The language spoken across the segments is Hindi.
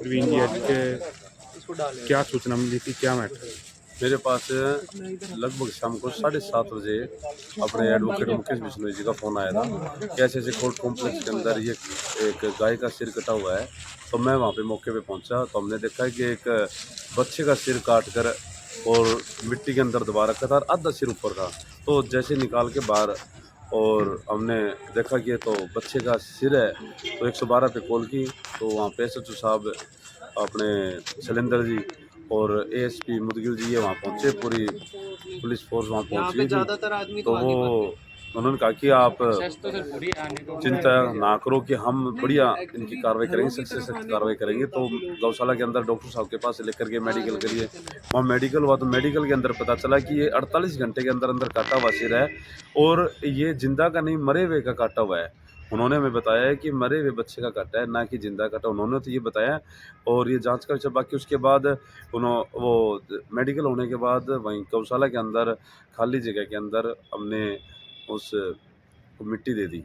प्रवीण जी आज के क्या सूचना मिली थी, क्या मैटर? मेरे पास लगभग शाम को 7:30 बजे अपने एडवोकेट मुकेश बिश्नोई जी का फ़ोन आया था कि ऐसे ऐसे कोर्ट कॉम्प्लेक्स के अंदर ये एक गाय का सिर कटा हुआ है। तो मैं वहाँ पे मौके पे पहुँचा तो हमने देखा कि एक बच्चे का सिर काट कर और मिट्टी के अंदर दबा रखा था और आधा सिर ऊपर था। तो जैसे निकाल के बाहर और हमने देखा कि ये तो बच्चे का सिर है, तो 112 पे कॉल की। तो वहाँ पे एसएचओ साहब अपने शैलेंद्र जी और एएसपी मुदगिल जी ये वहाँ पहुँचे, पूरी पुलिस फोर्स वहाँ पहुँच गई थी। तो वो उन्होंने कहा कि आप चिंता ना करो कि हम बढ़िया इनकी कार्रवाई करेंगे, सख्त से सख्त कार्रवाई करेंगे। तो गौशाला के अंदर डॉक्टर साहब के पास लेकर गए मेडिकल के लिए। वहाँ मेडिकल हुआ तो मेडिकल के अंदर पता चला कि ये 48 घंटे के अंदर अंदर काटा हुआ सिर है और ये जिंदा का नहीं, मरे हुए का काटा हुआ है। उन्होंने हमें बताया है कि मरे हुए बच्चे का काटा है, ना कि जिंदा काटा। उन्होंने तो ये बताया और ये जांच का विषय। बाकी उसके बाद वो मेडिकल होने के बाद वहीं गौशाला के अंदर खाली जगह के अंदर हमने उस मिट्टी दे दी।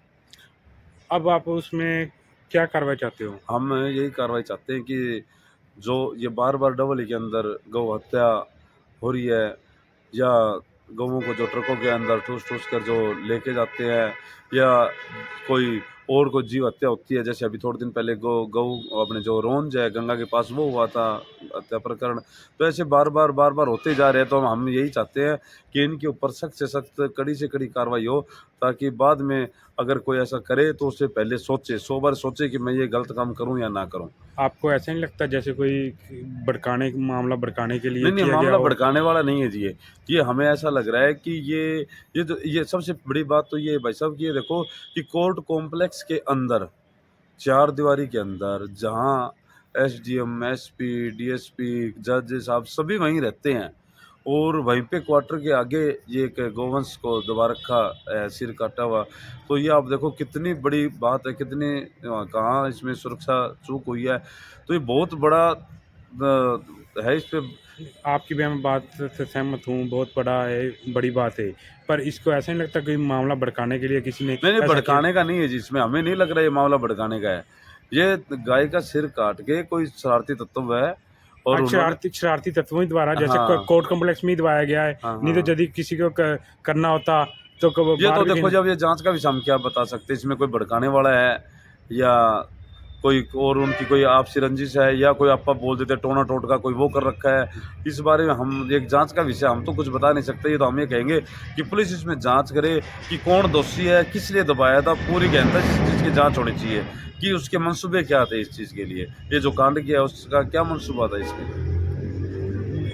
अब आप उसमें क्या कार्रवाई चाहते हो? हम यही कार्रवाई चाहते हैं कि जो ये बार-बार डबल के अंदर गौ हत्या हो रही है या गऊँ को जो ट्रकों के अंदर ठूस-ठूस कर जो लेके जाते हैं या कोई और कोई जीव हत्या होती है, जैसे अभी थोड़े दिन पहले गऊ अपने जो रोंज है गंगा के पास वो हुआ था हत्या प्रकरण। तो ऐसे बार-बार होते जा रहे हैं। तो हम यही चाहते हैं कि इनके ऊपर सख्त से सख्त, कड़ी से कड़ी कार्रवाई हो, ताकि बाद में अगर कोई ऐसा करे तो उससे पहले सोचे, 100 बार सोचे कि मैं ये गलत काम करूँ या ना करूँ। आपको ऐसा नहीं लगता जैसे कोई मामला भड़काने के लिए नहीं, किया गया मामला हो? भड़काने वाला नहीं है जी ये। ये हमें ऐसा लग रहा है कि ये सबसे बड़ी बात तो ये है भाई साहब कि ये देखो कि कोर्ट कॉम्प्लेक्स के अंदर, चार दीवारी के अंदर, जहाँ एसडीएम, एसपी, डीएसपी, जज साहब सभी वहीं रहते हैं और वहीं पे क्वार्टर के आगे ये एक गोवंश को दबा रखा है, सिर काटा हुआ। तो ये आप देखो कितनी बड़ी बात है, कितनी कहाँ इसमें सुरक्षा चूक हुई है। तो ये बहुत बड़ा है। इस पे आपकी भी मैं बात से सहमत हूँ, बहुत बड़ा है, बड़ी बात है। पर इसको ऐसा नहीं लगता कोई मामला भड़काने के लिए किसी ने नहीं, ऐसा किया? भड़काने का नहीं है जी इसमें, हमें नहीं लग रहा ये मामला भड़काने का है। ये गाय का सिर काट के कोई शरारती तत्व है और उन्होंने शरारती तत्वों ही द्वारा जैसे हाँ, कोर्ट कॉम्प्लेक्स में ही दबाया गया है। हाँ, नहीं तो हाँ। यदि किसी को करना होता तो ये बाहर तो भी देखो कहीं। जब ये जाँच का विषय हम क्या बता सकते हैं, इसमें कोई भड़काने वाला है या कोई और उनकी कोई आपसी रंजिश है या कोई आपा बोल देते हैं टोना-टोटका कोई वो कर रखा है। इस बारे में हम एक जाँच का विषय हम तो कुछ बता नहीं सकते। ये तो हम ये कहेंगे कि पुलिस इसमें जाँच करे कि कौन दोषी है, किस लिए दबाया था, पूरी गहनता से इस चीज़ की जाँच होनी चाहिए कि उसके मंसूबे क्या थे इस चीज़ के लिए। ये जो कांड किया है उसका क्या मंसूबा था इसमें?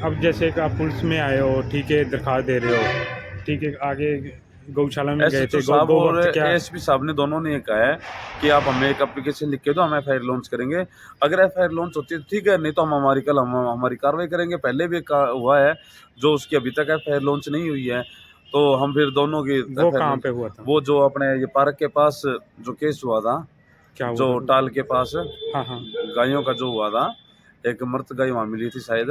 अब जैसे कि आप पुलिस में आए हो, ठीक है, दरखास्त दे रहे हो, ठीक है, आगे गौशाला में गए एसएचओ थे, साहब गौ और भक्त क्या? एएसपी साहब ने दोनों ने ये कहा है कि आप हमें एक एप्लीकेशन लिख के दो, हम एफआईआर लॉन्च करेंगे। अगर एफआईआर लॉन्च होती है तो ठीक है, नहीं तो हम हमारी कार्रवाई करेंगे। पहले भी हुआ है जो उसकी अभी तक एफआईआर लॉन्च नहीं हुई है, तो हम फिर दोनों की वो एफआईआर कहाँ लॉन्च। पे हुआ था? वो जो अपने ये पार्क के पास जो केस हुआ था, क्या हुआ जो था? टाल के पास हाँ, हाँ। गायों का जो हुआ था, एक मृत गाय वहाँ मिली थी शायद,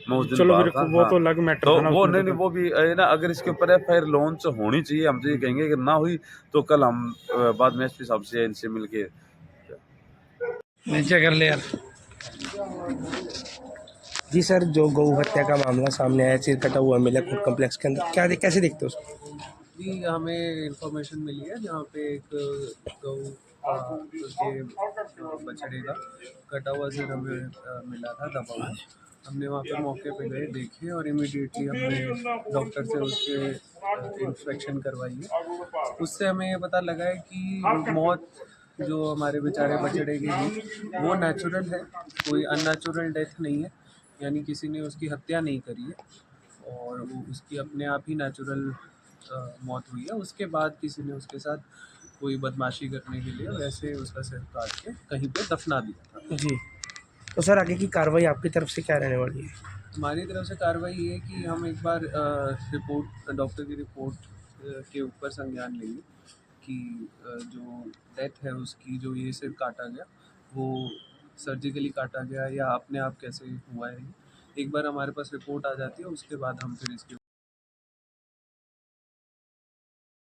मैं उस दिन चलो बाहर फिर था। वो हाँ, तो अलग मैटर तो था ना वो उसमें नहीं, तो। वो भी है ना, अगर इसके ऊपर एफआईआर लॉन्च होनी चाहिए। हम तो ये कहेंगे कि ना हुई तो कल हम बाद में एसपी साहब से इनसे मिलके नीचे कर ले यार। जी सर, जो गौ हत्या का मामला सामने आया, सिर कटा हुआ मिला कोर्ट कॉम्प्लेक्स के अंदर, क्या कैसे देखते हो उसको? जी, हमें इन्फॉर्मेशन मिली है जहाँ पे एक गौ के बछड़े का कटा हुआ सिर हमें मिला था दबा हुआ। हमने वहाँ पे मौके पे गए, देखे और इमीडिएटली हमने डॉक्टर से उसके इंस्पेक्शन करवाई है। उससे हमें ये पता लगा है कि मौत जो हमारे बेचारे बछड़े की हुई वो नेचुरल है, कोई अननेचुरल डेथ नहीं है, यानी किसी ने उसकी हत्या नहीं करी है और वो उसकी अपने आप ही नेचुरल मौत हुई है। उसके बाद किसी ने उसके साथ कोई बदमाशी करने के लिए वैसे उसका सिर काट के कहीं पे दफना दिया था। जी, तो सर आगे की कार्रवाई आपकी तरफ से क्या रहने वाली है? हमारी तरफ से कार्रवाई ये है कि हम एक बार डॉक्टर की रिपोर्ट के ऊपर संज्ञान लेंगे कि जो डेथ है उसकी, जो ये सिर काटा गया वो सर्जिकली काटा गया या अपने आप कैसे हुआ है। एक बार हमारे पास रिपोर्ट आ जाती है उसके बाद हम फिर इसके